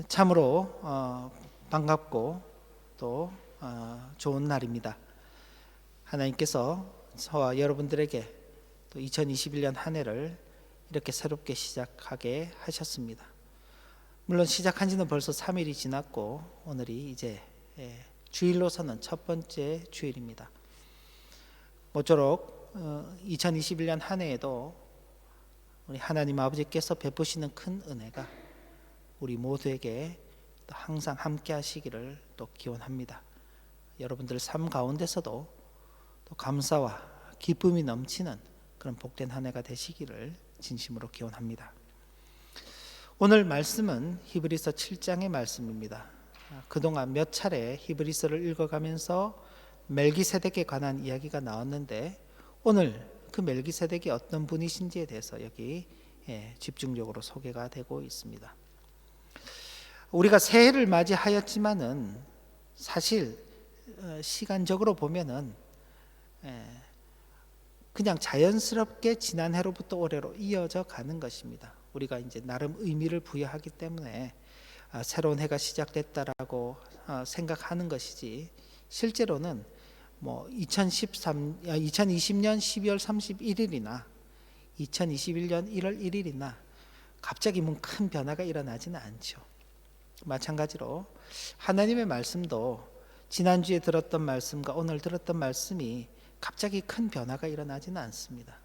참으로 반갑고 또 좋은 날입니다. 하나님께서 저와 여러분들에게 또 2021년 한 해를 이렇게 새롭게 시작하게 하셨습니다. 물론 시작한 지는 벌써 3일이 지났고 오늘이 이제 주일로서는 첫 번째 주일입니다. 모쪼록 2021년 한 해에도 우리 하나님 아버지께서 베푸시는 큰 은혜가 우리 모두에게 또 항상 함께 하시기를 또 기원합니다. 여러분들 삶 가운데서도 또 감사와 기쁨이 넘치는 그런 복된 한 해가 되시기를 진심으로 기원합니다. 오늘 말씀은 히브리서 7장의 말씀입니다. 그동안 몇 차례 히브리서를 읽어가면서 멜기세덱에 관한 이야기가 나왔는데 오늘 그 멜기세덱이 어떤 분이신지에 대해서 여기 집중적으로 소개가 되고 있습니다. 우리가 새해를 맞이하였지만은 사실 시간적으로 보면은 그냥 자연스럽게 지난 해로부터 올해로 이어져 가는 것입니다. 우리가 이제 나름 의미를 부여하기 때문에 새로운 해가 시작됐다라고 생각하는 것이지 실제로는 뭐 2020년 12월 31일이나 2021년 1월 1일이나 갑자기 큰 변화가 일어나지는 않죠. 마찬가지로 하나님의 말씀도 지난주에 들었던 말씀과 오늘 들었던 말씀이 갑자기 큰 변화가 일어나지는 않습니다.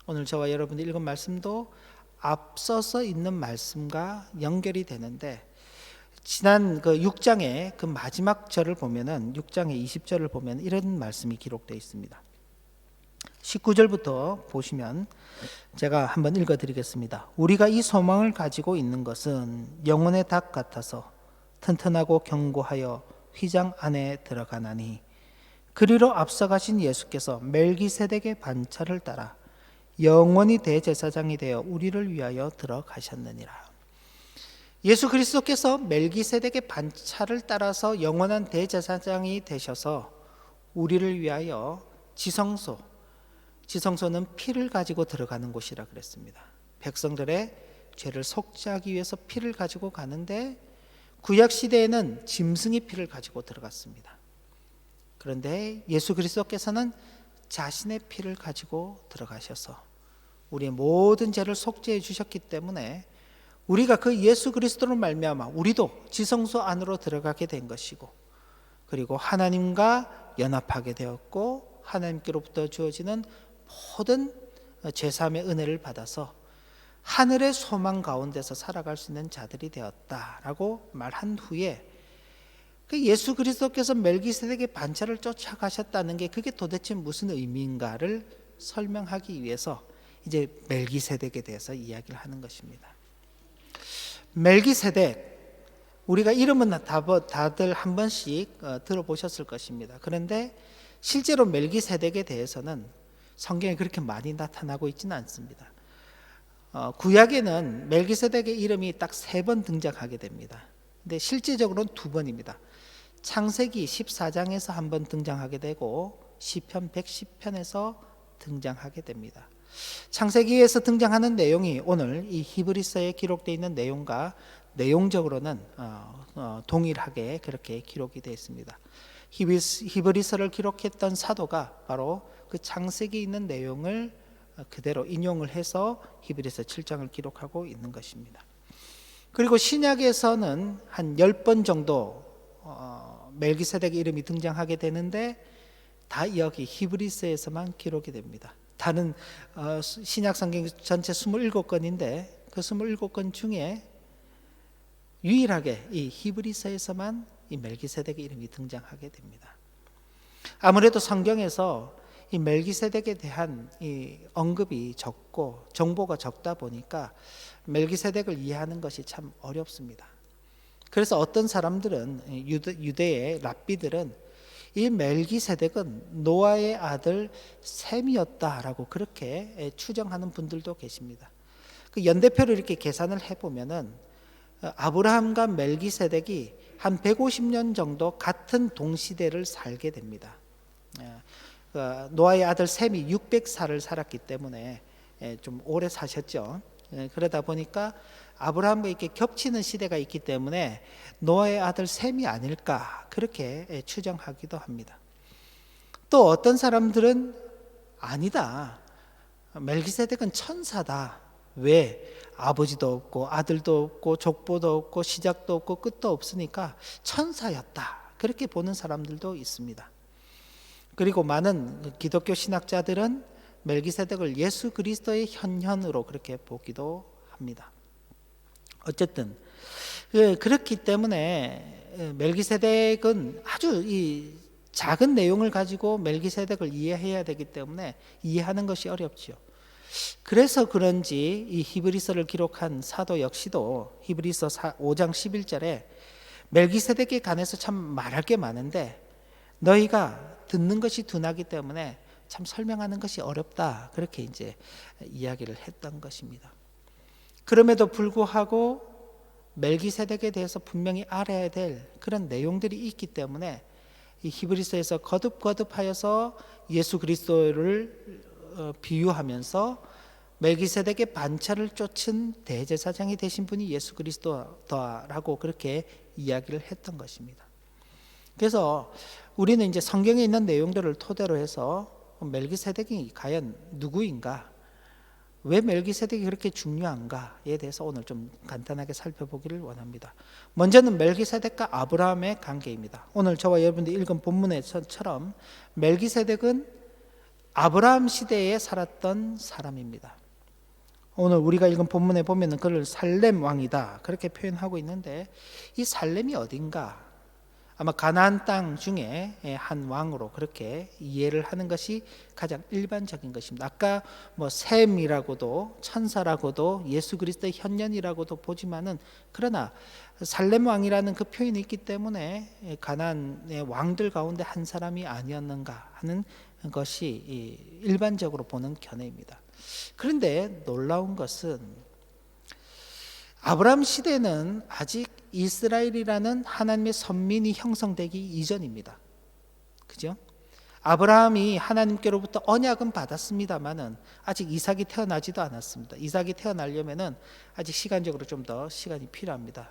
오늘 저와 여러분이 읽은 말씀도 앞서서 있는 말씀과 연결이 되는데 지난 그 6장의 그 마지막 절을 보면은 6장의 20절을 보면 이런 말씀이 기록되어 있습니다. 19절부터 보시면 제가 한번 읽어드리겠습니다. 우리가 이 소망을 가지고 있는 것은 영혼의 닭 같아서 튼튼하고 견고하여 휘장 안에 들어가나니 그리로 앞서가신 예수께서 멜기세덱의 반차를 따라 영원히 대제사장이 되어 우리를 위하여 들어가셨느니라. 예수 그리스도께서 멜기세덱의 반차를 따라서 영원한 대제사장이 되셔서 우리를 위하여 지성소는 피를 가지고 들어가는 곳이라 그랬습니다. 백성들의 죄를 속죄하기 위해서 피를 가지고 가는데 구약 시대에는 짐승의 피를 가지고 들어갔습니다. 그런데 예수 그리스도께서는 자신의 피를 가지고 들어가셔서 우리의 모든 죄를 속죄해 주셨기 때문에 우리가 그 예수 그리스도로 말미암아 우리도 지성소 안으로 들어가게 된 것이고 그리고 하나님과 연합하게 되었고 하나님께로부터 주어지는 모든 죄사함의 은혜를 받아서 하늘의 소망 가운데서 살아갈 수 있는 자들이 되었다라고 말한 후에 그 예수 그리스도께서 멜기세덱의 반차를 쫓아가셨다는 게 그게 도대체 무슨 의미인가를 설명하기 위해서 이제 멜기세덱에 대해서 이야기를 하는 것입니다. 멜기세덱 우리가 이름은 다들 한 번씩 들어보셨을 것입니다. 그런데 실제로 멜기세덱에 대해서는 성경에 그렇게 많이 나타나고 있지는 않습니다. 구약에는 멜기세덱의 이름이 딱 3번 등장하게 됩니다. 근데 실제적으로는 2번입니다. 창세기 14장에서 한 번 등장하게 되고 시편 110편에서 등장하게 됩니다. 창세기에서 등장하는 내용이 오늘 이 히브리서에 기록되어 있는 내용과 내용적으로는 동일하게 그렇게 기록이 되어 있습니다. 히브리서를 기록했던 사도가 바로 그 창세기에 있는 내용을 그대로 인용을 해서 히브리서 7장을 기록하고 있는 것입니다. 그리고 신약에서는 한 10번 정도 멜기세덱의 이름이 등장하게 되는데 다 여기 히브리서에서만 기록이 됩니다. 다른 신약 성경 전체 27권인데 그 27권 중에 유일하게 이 히브리서에서만 이 멜기세덱의 이름이 등장하게 됩니다. 아무래도 성경에서 이 멜기세덱에 대한 이 언급이 적고 정보가 적다 보니까 멜기세덱을 이해하는 것이 참 어렵습니다. 그래서 어떤 사람들은 유대의 랍비들은 이 멜기세덱은 노아의 아들 셈이었다라고 그렇게 추정하는 분들도 계십니다. 그 연대표를 이렇게 계산을 해보면은 아브라함과 멜기세덱이 한 150년 정도 같은 동시대를 살게 됩니다. 노아의 아들 셈이 600살을 살았기 때문에 좀 오래 사셨죠. 그러다 보니까 아브라함과 이렇게 겹치는 시대가 있기 때문에 노아의 아들 셈이 아닐까 그렇게 추정하기도 합니다. 또 어떤 사람들은 아니다, 멜기세덱은 천사다. 왜? 아버지도 없고 아들도 없고 족보도 없고 시작도 없고 끝도 없으니까 천사였다, 그렇게 보는 사람들도 있습니다. 그리고 많은 기독교 신학자들은 멜기세덱을 예수 그리스도의 현현으로 그렇게 보기도 합니다. 어쨌든 그렇기 때문에 멜기세덱은 아주 이 작은 내용을 가지고 멜기세덱을 이해해야 되기 때문에 이해하는 것이 어렵죠. 그래서 그런지 이 히브리서를 기록한 사도 역시도 히브리서 5장 11절에 멜기세덱에 관해서 참 말할 게 많은데 너희가 듣는 것이 둔하기 때문에 참 설명하는 것이 어렵다, 그렇게 이제 이야기를 했던 것입니다. 그럼에도 불구하고 멜기세덱에 대해서 분명히 알아야 될 그런 내용들이 있기 때문에 이 히브리서에서 거듭거듭하여서 예수 그리스도를 비유하면서 멜기세덱의 반차를 쫓은 대제사장이 되신 분이 예수 그리스도다라고 그렇게 이야기를 했던 것입니다. 그래서 우리는 이제 성경에 있는 내용들을 토대로 해서 멜기세덱이 과연 누구인가, 왜 멜기세덱이 그렇게 중요한가에 대해서 오늘 좀 간단하게 살펴보기를 원합니다. 먼저는 멜기세덱과 아브라함의 관계입니다. 오늘 저와 여러분들이 읽은 본문에서처럼 멜기세덱은 아브라함 시대에 살았던 사람입니다. 오늘 우리가 읽은 본문에 보면은 그를 살렘 왕이다 그렇게 표현하고 있는데, 이 살렘이 어딘가? 아마 가나안 땅 중에 한 왕으로 그렇게 이해를 하는 것이 가장 일반적인 것입니다. 아까 뭐 셈이라고도 천사라고도 예수 그리스도의 현년이라고도 보지만은, 그러나 살렘 왕이라는 그 표현이 있기 때문에 가나안의 왕들 가운데 한 사람이 아니었는가 하는 것이 일반적으로 보는 견해입니다. 그런데 놀라운 것은 아브라함 시대는 아직 이스라엘이라는 하나님의 선민이 형성되기 이전입니다. 그죠? 아브라함이 하나님께로부터 언약은 받았습니다만은 아직 이삭이 태어나지도 않았습니다. 이삭이 태어나려면은 아직 시간적으로 좀 더 시간이 필요합니다.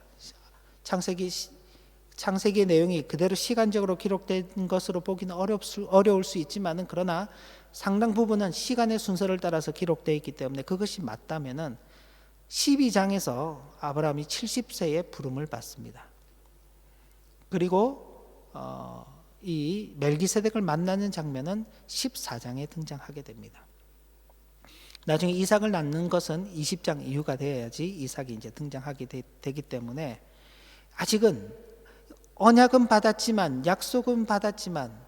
창세기의 내용이 그대로 시간적으로 기록된 것으로 보기는 어려울 수 있지만은, 그러나 상당 부분은 시간의 순서를 따라서 기록되어 있기 때문에 그것이 맞다면은 12장에서 아브라함이 70세에 부름을 받습니다. 그리고 이 멜기세덱을 만나는 장면은 14장에 등장하게 됩니다. 나중에 이삭을 낳는 것은 20장 이후가 되어야지 이삭이 이제 등장하게 되기 때문에 아직은 언약은 받았지만, 약속은 받았지만,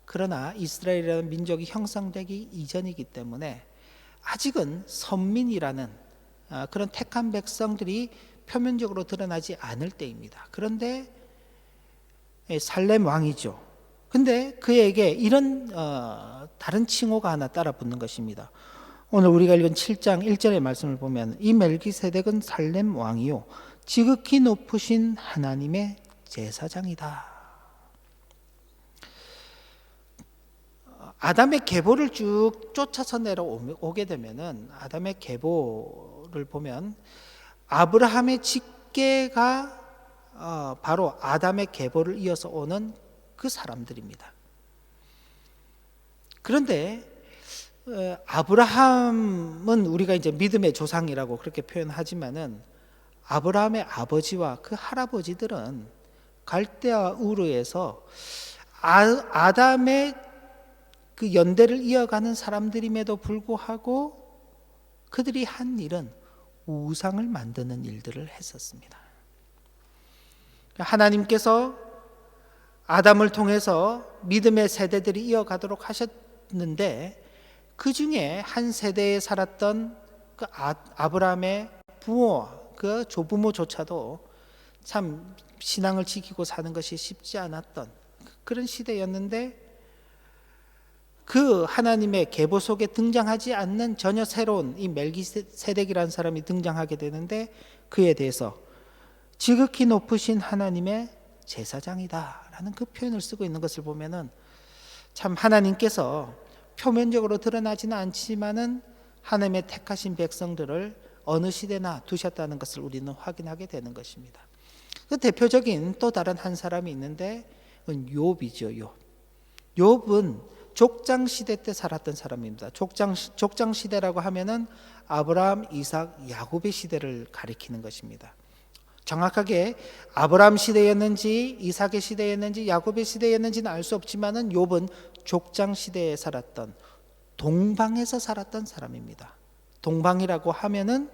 그러나 이스라엘이라는 민족이 형성되기 이전이기 때문에 아직은 선민이라는 그런 택한 백성들이 표면적으로 드러나지 않을 때입니다. 그런데 살렘 왕이죠. 근데 그에게 이런 다른 칭호가 하나 따라 붙는 것입니다. 오늘 우리가 읽은 7장 1절의 말씀을 보면 이 멜기세덱은 살렘 왕이요 지극히 높으신 하나님의 제사장이다. 아담의 계보를 쭉 쫓아서 내려오게 되면은, 아담의 계보를 보면 아브라함의 직계가 바로 아담의 계보를 이어서 오는 그 사람들입니다. 그런데 아브라함은 우리가 이제 믿음의 조상이라고 그렇게 표현하지만은, 아브라함의 아버지와 그 할아버지들은 갈대아 우르에서 아담의 그 연대를 이어가는 사람들임에도 불구하고 그들이 한 일은 우상을 만드는 일들을 했었습니다. 하나님께서 아담을 통해서 믿음의 세대들이 이어가도록 하셨는데, 그 중에 한 세대에 살았던 그 아브라함의 부모와 그 조부모조차도 참 신앙을 지키고 사는 것이 쉽지 않았던 그런 시대였는데, 그 하나님의 계보 속에 등장하지 않는 전혀 새로운 이 멜기세덱이라는 사람이 등장하게 되는데, 그에 대해서 지극히 높으신 하나님의 제사장이다라는 그 표현을 쓰고 있는 것을 보면은 참 하나님께서 표면적으로 드러나지는 않지만은 하나님의 택하신 백성들을 어느 시대나 두셨다는 것을 우리는 확인하게 되는 것입니다. 그 대표적인 또 다른 한 사람이 있는데 욥이죠. 욥은 족장 시대 때 살았던 사람입니다. 족장 시대라고 하면은 아브라함, 이삭, 야곱의 시대를 가리키는 것입니다. 정확하게 아브라함 시대였는지 이삭의 시대였는지 야곱의 시대였는지는 알 수 없지만은 욥은 족장 시대에 살았던, 동방에서 살았던 사람입니다. 동방이라고 하면은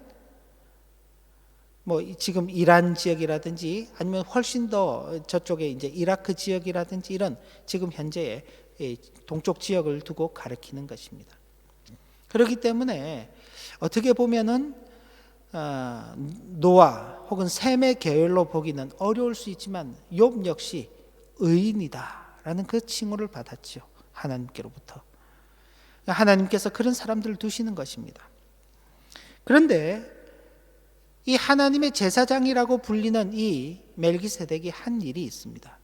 뭐 지금 이란 지역이라든지 아니면 훨씬 더 저쪽에 이제 이라크 지역이라든지 이런 지금 현재의 동쪽 지역을 두고 가리키는 것입니다. 그렇기 때문에 어떻게 보면은 노아 혹은 셈의 계열로 보기는 어려울 수 있지만 욥 역시 의인이다라는 그 칭호를 받았죠. 하나님께로부터. 하나님께서 그런 사람들을 두시는 것입니다. 그런데 이 하나님의 제사장이라고 불리는 이 멜기세덱이 한 일이 있습니다.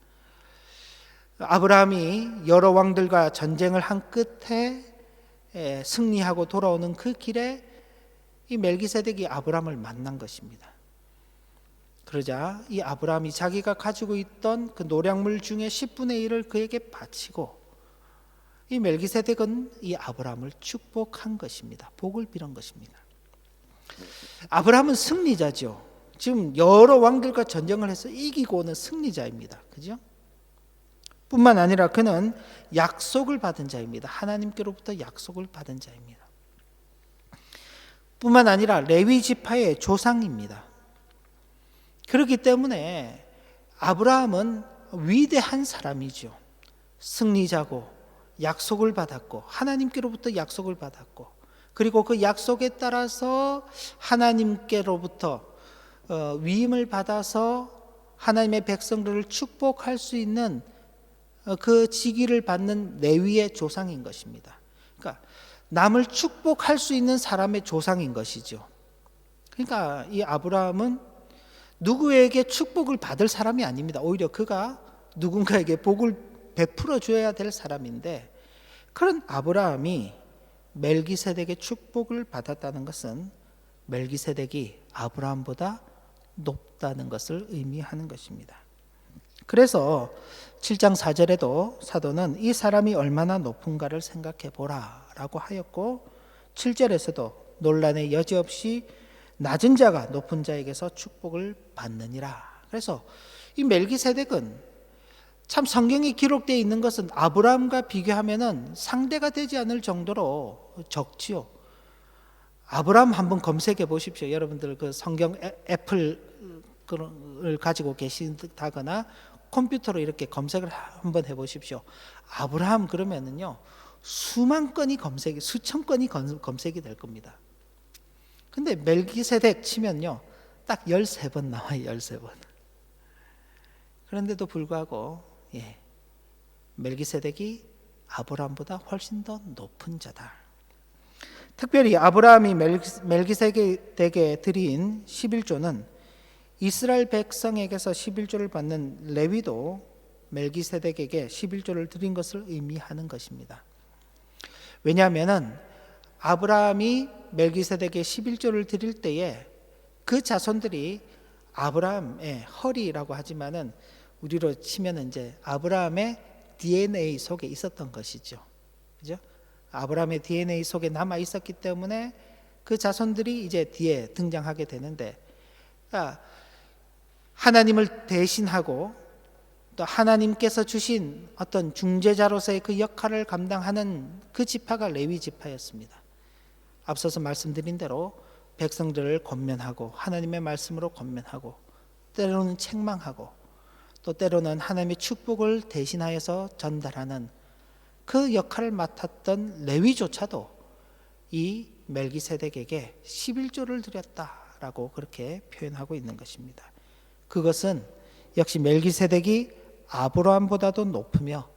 아브라함이 여러 왕들과 전쟁을 한 끝에 승리하고 돌아오는 그 길에 이 멜기세덱이 아브라함을 만난 것입니다. 그러자 이 아브라함이 자기가 가지고 있던 그 노량물 중에 10분의 1을 그에게 바치고 이 멜기세덱은 이 아브라함을 축복한 것입니다. 복을 빌은 것입니다. 아브라함은 승리자죠. 지금 여러 왕들과 전쟁을 해서 이기고 오는 승리자입니다. 그죠? 뿐만 아니라 그는 약속을 받은 자입니다. 하나님께로부터 약속을 받은 자입니다. 뿐만 아니라 레위 지파의 조상입니다. 그렇기 때문에 아브라함은 위대한 사람이죠. 승리자고 약속을 받았고 하나님께로부터 약속을 받았고 그리고 그 약속에 따라서 하나님께로부터 위임을 받아서 하나님의 백성들을 축복할 수 있는 그 직위를 받는 레위의 조상인 것입니다. 그러니까 남을 축복할 수 있는 사람의 조상인 것이죠. 그러니까 이 아브라함은 누구에게 축복을 받을 사람이 아닙니다. 오히려 그가 누군가에게 복을 베풀어 줘야 될 사람인데 그런 아브라함이 멜기세덱의 축복을 받았다는 것은 멜기세덱이 아브라함보다 높다는 것을 의미하는 것입니다. 그래서 7장 4절에도 사도는 이 사람이 얼마나 높은가를 생각해 보라 라고 하였고 7절에서도 논란의 여지 없이 낮은 자가 높은 자에게서 축복을 받느니라. 그래서 이 멜기세덱은 참 성경에 기록되어 있는 것은 아브라함과 비교하면은 상대가 되지 않을 정도로 적지요. 아브라함 한번 검색해 보십시오. 여러분들 그 성경 애플을 가지고 계신다거나 컴퓨터로 이렇게 검색을 한번 해 보십시오. 아브라함 그러면은요 수만 건이 검색이 수천 건이 검색이 될 겁니다. 근데 멜기세덱 치면요 딱 13번 나와요. 13번. 그런데도 불구하고 멜기세덱이 아브라함보다 훨씬 더 높은 자다. 특별히 아브라함이 멜기세덱에게 드린 11조는 이스라엘 백성에게서 11조를 받는 레위도 멜기세덱에게 11조를 드린 것을 의미하는 것입니다. 왜냐하면 아브라함이 멜기세덱에게 11조를 드릴 때에 그 자손들이 아브라함의 허리라고 하지만은 우리로 치면 이제 아브라함의 DNA 속에 있었던 것이죠. 그죠? 아브라함의 DNA 속에 남아 있었기 때문에 그 자손들이 이제 뒤에 등장하게 되는데 하나님을 대신하고 또 하나님께서 주신 어떤 중재자로서의 그 역할을 감당하는 그 지파가 레위 지파였습니다. 앞서서 말씀드린 대로 백성들을 권면하고 하나님의 말씀으로 권면하고 때로는 책망하고 또 때로는 하나님의 축복을 대신하여서 전달하는 그 역할을 맡았던 레위조차도 이 멜기세덱에게 11조를 드렸다라고 그렇게 표현하고 있는 것입니다. 그것은 역시 멜기세덱이 아브라함보다도 높으며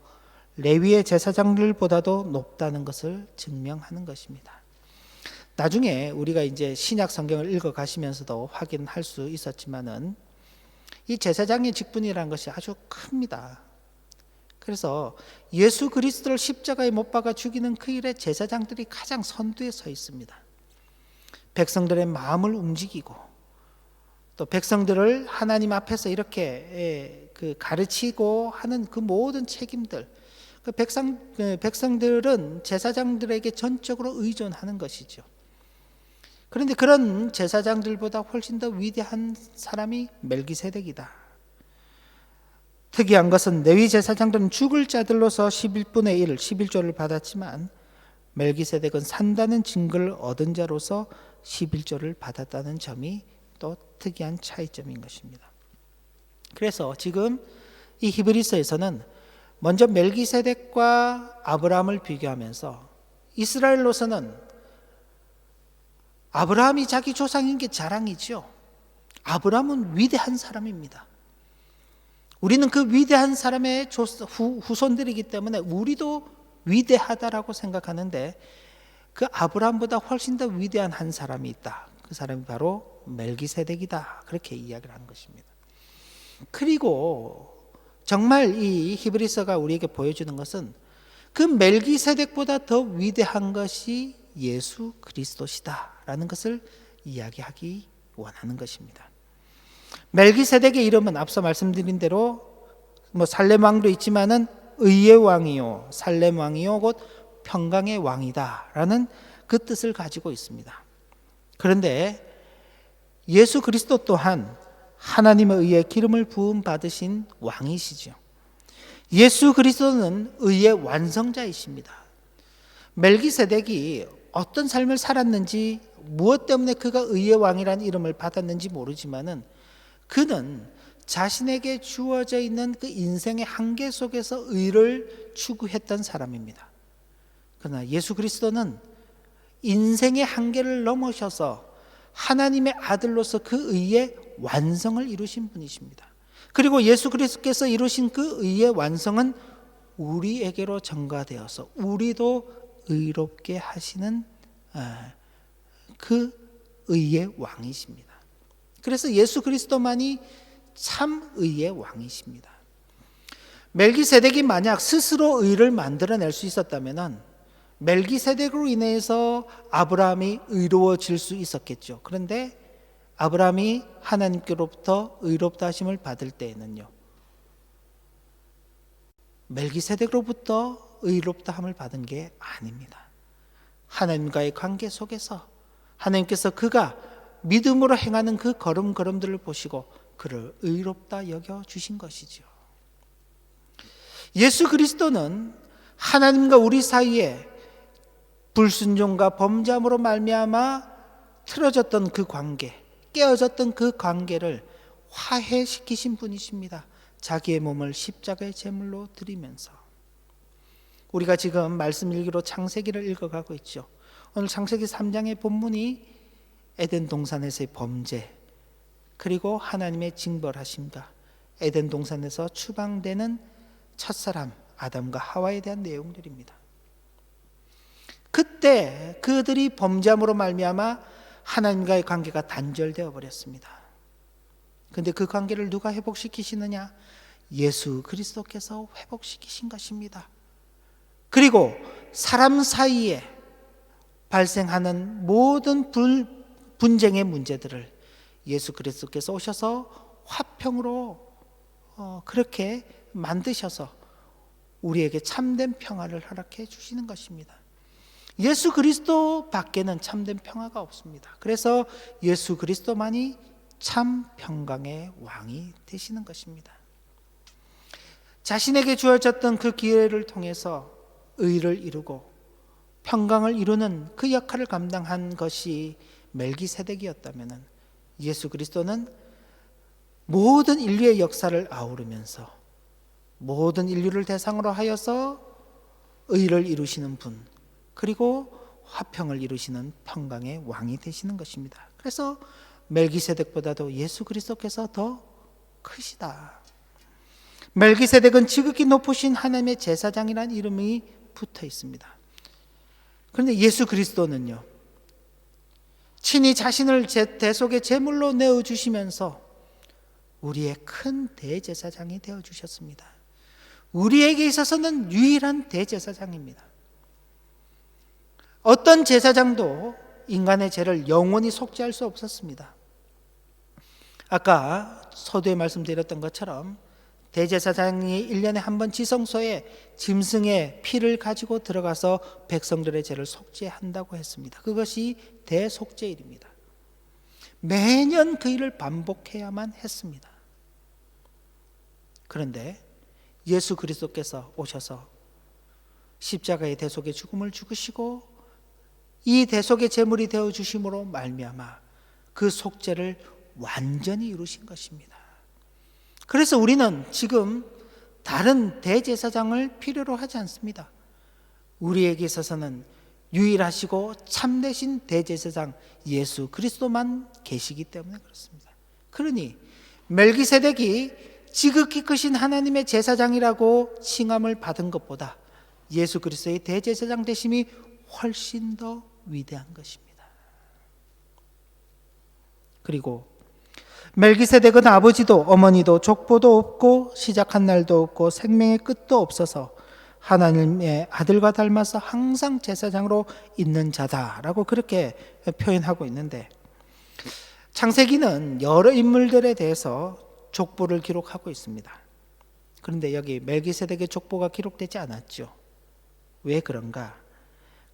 레위의 제사장들보다도 높다는 것을 증명하는 것입니다. 나중에 우리가 이제 신약 성경을 읽어 가시면서도 확인할 수 있었지만은 이 제사장의 직분이라는 것이 아주 큽니다. 그래서 예수 그리스도를 십자가에 못 박아 죽이는 그 일에 제사장들이 가장 선두에 서 있습니다. 백성들의 마음을 움직이고 또 백성들을 하나님 앞에서 이렇게 가르치고 하는 그 모든 책임들, 백성들은 제사장들에게 전적으로 의존하는 것이죠. 그런데 그런 제사장들보다 훨씬 더 위대한 사람이 멜기세덱이다. 특이한 것은 레위 제사장들은 죽을 자들로서 11분의 1, 11조를 받았지만 멜기세덱은 산다는 증거를 얻은 자로서 11조를 받았다는 점이 또 특이한 차이점인 것입니다. 그래서 지금 이 히브리서에서는 먼저 멜기세덱과 아브라함을 비교하면서 이스라엘로서는 아브라함이 자기 조상인 게 자랑이죠. 아브라함은 위대한 사람입니다. 우리는 그 위대한 사람의 후손들이기 때문에 우리도 위대하다라고 생각하는데 그 아브라함보다 훨씬 더 위대한 한 사람이 있다. 그 사람이 바로 멜기세덱이다. 그렇게 이야기를 하는 것입니다. 그리고 정말 이 히브리서가 우리에게 보여주는 것은 그 멜기세덱보다 더 위대한 것이 예수 그리스도시다라는 것을 이야기하기 원하는 것입니다. 멜기세덱의 이름은 앞서 말씀드린 대로 살렘 왕도 있지만은 의의 왕이요 살렘 왕이요 곧 평강의 왕이다라는 그 뜻을 가지고 있습니다. 그런데 예수 그리스도 또한 하나님의 의에 기름을 부음 받으신 왕이시죠. 예수 그리스도는 의의 완성자이십니다. 멜기세덱이 어떤 삶을 살았는지 무엇 때문에 그가 의의 왕이라는 이름을 받았는지 모르지만은 그는 자신에게 주어져 있는 그 인생의 한계 속에서 의를 추구했던 사람입니다. 그러나 예수 그리스도는 인생의 한계를 넘으셔서 하나님의 아들로서 그 의의 완성을 이루신 분이십니다. 그리고 예수 그리스도께서 이루신 그 의의 완성은 우리에게로 전가되어서 우리도 의롭게 하시는 그 의의 왕이십니다. 그래서 예수 그리스도만이 참 의의 왕이십니다. 멜기세덱이 만약 스스로 의를 만들어낼 수 있었다면 멜기세덱으로 인해서 아브라함이 의로워질 수 있었겠죠. 그런데 아브라함이 하나님께로부터 의롭다 하심을 받을 때에는요, 멜기세덱으로부터 의롭다 함을 받은 게 아닙니다. 하나님과의 관계 속에서 하나님께서 그가 믿음으로 행하는 그 걸음걸음들을 보시고 그를 의롭다 여겨주신 것이죠. 예수 그리스도는 하나님과 우리 사이에 불순종과 범죄함으로 말미암아 틀어졌던 그 관계, 깨어졌던 그 관계를 화해시키신 분이십니다. 자기의 몸을 십자가의 제물로 드리면서. 우리가 지금 말씀 일기로 창세기를 읽어가고 있죠. 오늘 창세기 3장의 본문이 에덴 동산에서의 범죄, 그리고 하나님의 징벌하심과 에덴 동산에서 추방되는 첫사람 아담과 하와에 대한 내용들입니다. 그때 그들이 범죄함으로 말미암아 하나님과의 관계가 단절되어 버렸습니다. 그런데 그 관계를 누가 회복시키시느냐? 예수 그리스도께서 회복시키신 것입니다. 그리고 사람 사이에 발생하는 모든 분쟁의 문제들을 예수 그리스도께서 오셔서 화평으로 그렇게 만드셔서 우리에게 참된 평화를 허락해 주시는 것입니다. 예수 그리스도 밖에는 참된 평화가 없습니다. 그래서 예수 그리스도만이 참 평강의 왕이 되시는 것입니다. 자신에게 주어졌던 그 기회를 통해서 의를 이루고 평강을 이루는 그 역할을 감당한 것이 멜기세덱이었다면 예수 그리스도는 모든 인류의 역사를 아우르면서 모든 인류를 대상으로 하여서 의를 이루시는 분, 그리고 화평을 이루시는 평강의 왕이 되시는 것입니다. 그래서 멜기세덱보다도 예수 그리스도께서 더 크시다. 멜기세덱은 지극히 높으신 하나님의 제사장이라는 이름이 붙어 있습니다. 그런데 예수 그리스도는요, 친히 자신을 대속의 제물로 내어주시면서 우리의 큰 대제사장이 되어주셨습니다. 우리에게 있어서는 유일한 대제사장입니다. 어떤 제사장도 인간의 죄를 영원히 속죄할 수 없었습니다. 아까 서두에 말씀드렸던 것처럼 대제사장이 1년에 한 번 지성소에 짐승의 피를 가지고 들어가서 백성들의 죄를 속죄한다고 했습니다. 그것이 대속죄일입니다. 매년 그 일을 반복해야만 했습니다. 그런데 예수 그리스도께서 오셔서 십자가의 대속의 죽음을 죽으시고 이 대속의 제물이 되어 주심으로 말미암아 그 속죄를 완전히 이루신 것입니다. 그래서 우리는 지금 다른 대제사장을 필요로 하지 않습니다. 우리에게 있어서는 유일하시고 참되신 대제사장 예수 그리스도만 계시기 때문에 그렇습니다. 그러니 멜기세덱이 지극히 크신 하나님의 제사장이라고 칭함을 받은 것보다 예수 그리스도의 대제사장 되심이 훨씬 더 위대한 것입니다. 그리고 멜기세덱은 아버지도 어머니도 족보도 없고 시작한 날도 없고 생명의 끝도 없어서 하나님의 아들과 닮아서 항상 제사장으로 있는 자다라고 그렇게 표현하고 있는데, 창세기는 여러 인물들에 대해서 족보를 기록하고 있습니다. 그런데 여기 멜기세덱의 족보가 기록되지 않았죠. 왜 그런가?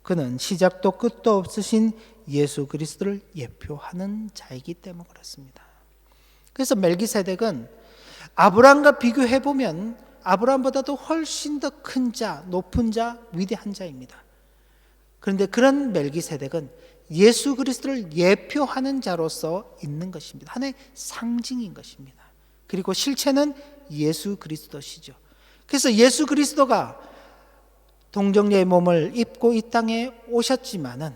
그는 시작도 끝도 없으신 예수 그리스도를 예표하는 자이기 때문에 그렇습니다. 그래서 멜기세덱은 아브라함과 비교해보면 아브라함보다도 훨씬 더 큰 자, 높은 자, 위대한 자입니다. 그런데 그런 멜기세덱은 예수 그리스도를 예표하는 자로서 있는 것입니다. 하나의 상징인 것입니다. 그리고 실체는 예수 그리스도시죠. 그래서 예수 그리스도가 동정녀의 몸을 입고 이 땅에 오셨지만은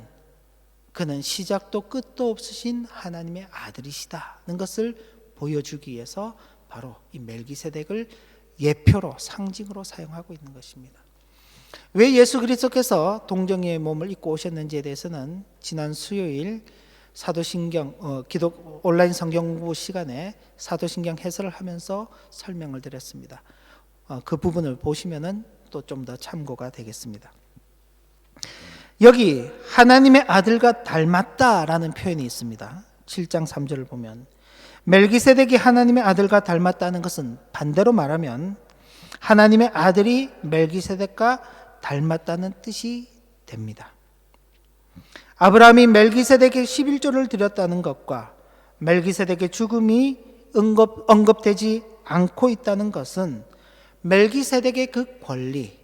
그는 시작도 끝도 없으신 하나님의 아들이시다는 것을 보여주기 위해서 바로 이 멜기세덱을 예표로 상징으로 사용하고 있는 것입니다. 왜 예수 그리스도께서 동정녀의 몸을 입고 오셨는지에 대해서는 지난 수요일 사도신경 기독 온라인 성경 공부 시간에 사도신경 해설을 하면서 설명을 드렸습니다. 그 부분을 보시면은 또 좀 더 참고가 되겠습니다. 여기 하나님의 아들과 닮았다라는 표현이 있습니다. 7장 3절을 보면 멜기세덱이 하나님의 아들과 닮았다는 것은 반대로 말하면 하나님의 아들이 멜기세덱과 닮았다는 뜻이 됩니다. 아브라함이 멜기세덱에게 11조를 드렸다는 것과 멜기세덱의 죽음이 언급되지 않고 있다는 것은 멜기세덱의 그 권리,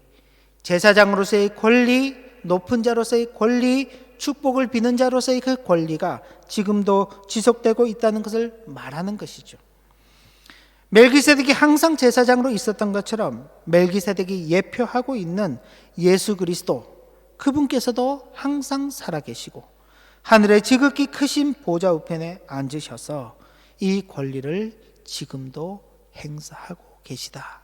제사장으로서의 권리, 높은 자로서의 권리, 축복을 비는 자로서의 그 권리가 지금도 지속되고 있다는 것을 말하는 것이죠. 멜기세덱이 항상 제사장으로 있었던 것처럼 멜기세덱이 예표하고 있는 예수 그리스도, 그분께서도 항상 살아계시고 하늘의 지극히 크신 보좌 우편에 앉으셔서 이 권리를 지금도 행사하고 계시다.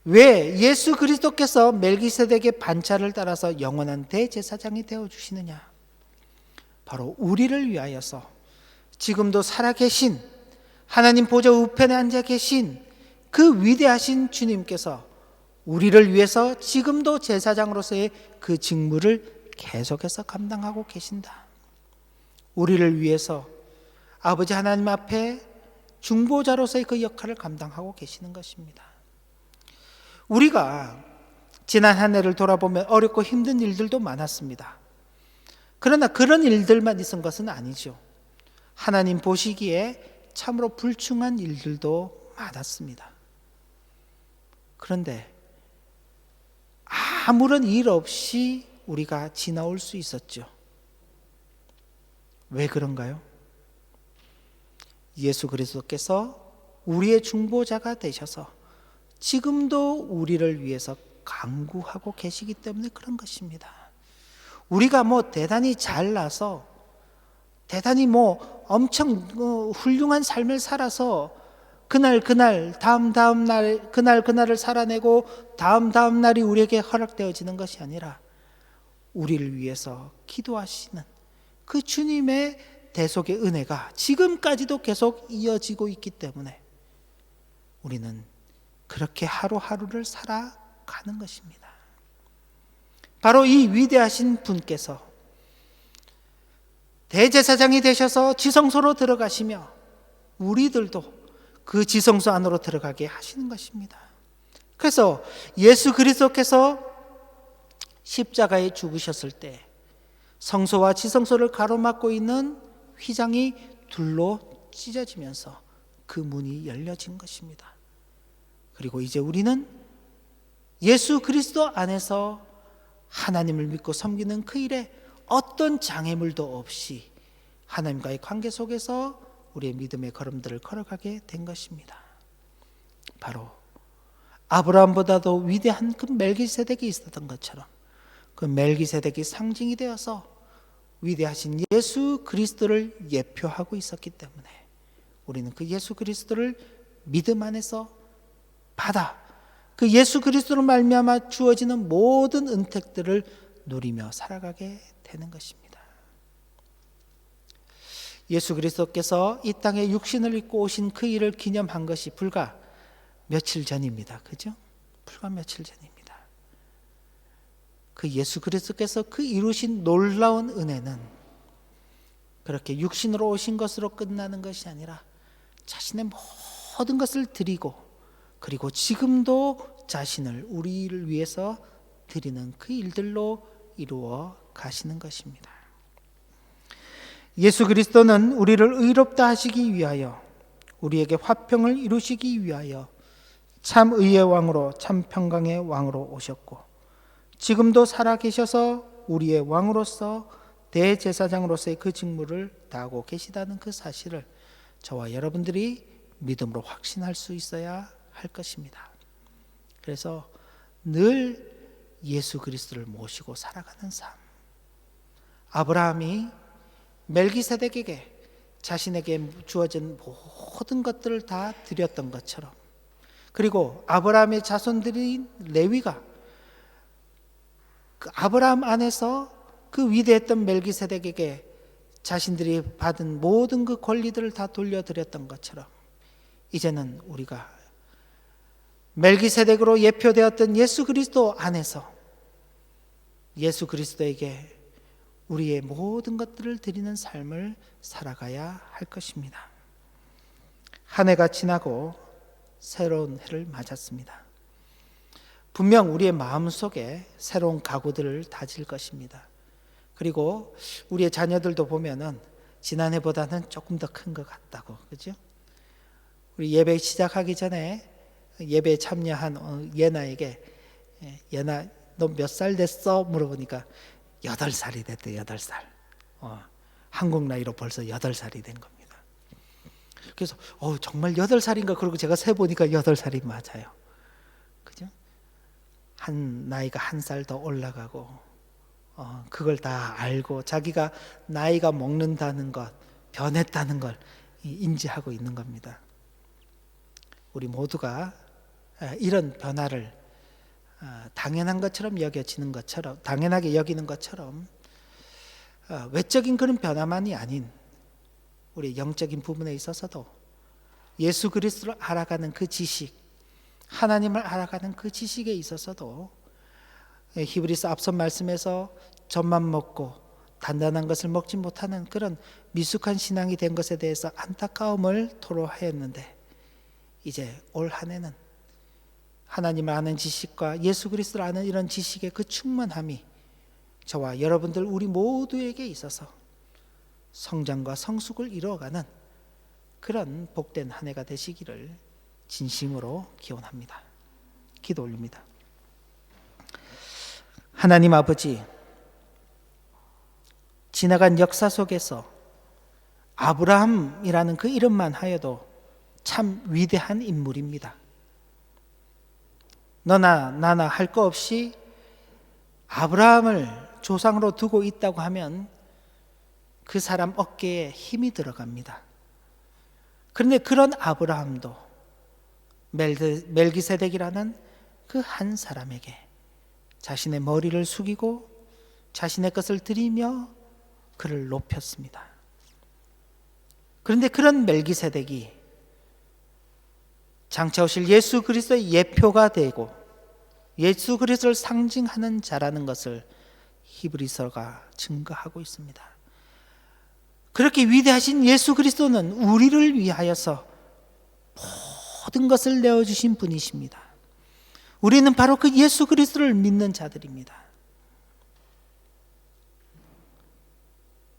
왜 예수 그리스도께서 멜기세덱의 반차를 따라서 영원한 대제사장이 되어주시느냐? 바로 우리를 위하여서 지금도 살아계신 하나님 보좌 우편에 앉아 계신 그 위대하신 주님께서 우리를 위해서 지금도 제사장으로서의 그 직무를 계속해서 감당하고 계신다. 우리를 위해서 아버지 하나님 앞에 중보자로서의 그 역할을 감당하고 계시는 것입니다. 우리가 지난 한 해를 돌아보면 어렵고 힘든 일들도 많았습니다. 그러나 그런 일들만 있은 것은 아니죠. 하나님 보시기에 참으로 불충한 일들도 많았습니다. 그런데 아무런 일 없이 우리가 지나올 수 있었죠. 왜 그런가요? 예수 그리스도께서 우리의 중보자가 되셔서 지금도 우리를 위해서 간구하고 계시기 때문에 그런 것입니다. 우리가 대단히 잘나서 대단히 엄청 훌륭한 삶을 살아서 그날 다음 날 그날을 살아내고 다음 날이 우리에게 허락되어지는 것이 아니라 우리를 위해서 기도하시는 그 주님의 대속의 은혜가 지금까지도 계속 이어지고 있기 때문에 우리는 그렇게 하루하루를 살아가는 것입니다. 바로 이 위대하신 분께서 대제사장이 되셔서 지성소로 들어가시며 우리들도 그 지성소 안으로 들어가게 하시는 것입니다. 그래서 예수 그리스도께서 십자가에 죽으셨을 때 성소와 지성소를 가로막고 있는 휘장이 둘로 찢어지면서 그 문이 열려진 것입니다. 그리고 이제 우리는 예수 그리스도 안에서 하나님을 믿고 섬기는 그 일에 어떤 장애물도 없이 하나님과의 관계 속에서 우리의 믿음의 걸음들을 걸어가게 된 것입니다. 바로 아브라함보다도 위대한 그 멜기세덱이 있었던 것처럼 그 멜기세덱이 상징이 되어서 위대하신 예수 그리스도를 예표하고 있었기 때문에 우리는 그 예수 그리스도를 믿음 안에서 받아 그 예수 그리스도로 말미암아 주어지는 모든 은택들을 누리며 살아가게 되는 것입니다. 예수 그리스도께서 이 땅에 육신을 입고 오신 그 일을 기념한 것이 불과 며칠 전입니다. 그죠? 불과 며칠 전입니다. 그 예수 그리스도께서 그 이루신 놀라운 은혜는 그렇게 육신으로 오신 것으로 끝나는 것이 아니라 자신의 모든 것을 드리고 그리고 지금도 자신을 우리를 위해서 드리는 그 일들로 이루어 가시는 것입니다. 예수 그리스도는 우리를 의롭다 하시기 위하여 우리에게 화평을 이루시기 위하여 참 의의 왕으로 참 평강의 왕으로 오셨고 지금도 살아계셔서 우리의 왕으로서 대제사장으로서의 그 직무를 다하고 계시다는 그 사실을 저와 여러분들이 믿음으로 확신할 수 있어야 할 것입니다. 그래서 늘 예수 그리스도를 모시고 살아가는 삶. 아브라함이 멜기세덱에게 자신에게 주어진 모든 것들을 다 드렸던 것처럼 그리고 아브라함의 자손들인 레위가 그 아브라함 안에서 그 위대했던 멜기세덱에게 자신들이 받은 모든 그 권리들을 다 돌려드렸던 것처럼 이제는 우리가 멜기세덱으로 예표되었던 예수 그리스도 안에서 예수 그리스도에게 우리의 모든 것들을 드리는 삶을 살아가야 할 것입니다. 한 해가 지나고 새로운 해를 맞았습니다. 분명 우리의 마음속에 새로운 각오들을 다질 것입니다. 그리고 우리의 자녀들도 보면은 지난해보다는 조금 더 큰 것 같다고, 그죠? 우리 예배 시작하기 전에 예배에 참여한 예나에게 예나 너 몇 살 됐어? 물어보니까 8살이 됐대. 8살. 한국 나이로 벌써 8살이 된 겁니다. 그래서 정말 8살인가 그러고 제가 세보니까 8살이 맞아요. 그죠? 한 나이가 1살 더 올라가고 그걸 다 알고 자기가 나이가 먹는다는 것, 변했다는 걸 인지하고 있는 겁니다. 우리 모두가 이런 변화를 당연한 것처럼 여겨지는 것처럼 당연하게 여기는 것처럼 외적인 그런 변화만이 아닌 우리 영적인 부분에 있어서도 예수 그리스도를 알아가는 그 지식, 하나님을 알아가는 그 지식에 있어서도 히브리서 앞선 말씀에서 젖만 먹고 단단한 것을 먹지 못하는 그런 미숙한 신앙이 된 것에 대해서 안타까움을 토로하였는데 이제 올 한 해는 하나님을 아는 지식과 예수 그리스도를 아는 이런 지식의 그 충만함이 저와 여러분들 우리 모두에게 있어서 성장과 성숙을 이루어가는 그런 복된 한 해가 되시기를 진심으로 기원합니다. 기도 올립니다. 하나님 아버지, 지나간 역사 속에서 아브라함이라는 그 이름만 하여도 참 위대한 인물입니다. 너나 나나 할 거 없이 아브라함을 조상으로 두고 있다고 하면 그 사람 어깨에 힘이 들어갑니다. 그런데 그런 아브라함도 멜기세덱이라는 그 한 사람에게 자신의 머리를 숙이고 자신의 것을 드리며 그를 높였습니다. 그런데 그런 멜기세덱이 장차 오실 예수 그리스도의 예표가 되고 예수 그리스도를 상징하는 자라는 것을 히브리서가 증거하고 있습니다. 그렇게 위대하신 예수 그리스도는 우리를 위하여서 모든 것을 내어주신 분이십니다. 우리는 바로 그 예수 그리스도를 믿는 자들입니다.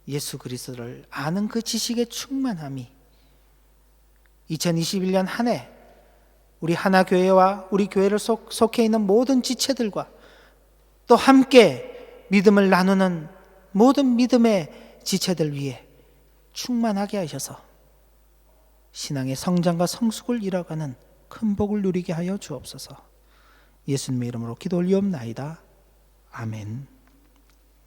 예수 그리스도를 아는 그 지식의 충만함이 2021년 한 해 우리 하나교회와 우리 교회를 속해 있는 모든 지체들과 또 함께 믿음을 나누는 모든 믿음의 지체들 위해 충만하게 하셔서 신앙의 성장과 성숙을 이뤄가는 큰 복을 누리게 하여 주옵소서. 예수님의 이름으로 기도 올리옵나이다. 아멘.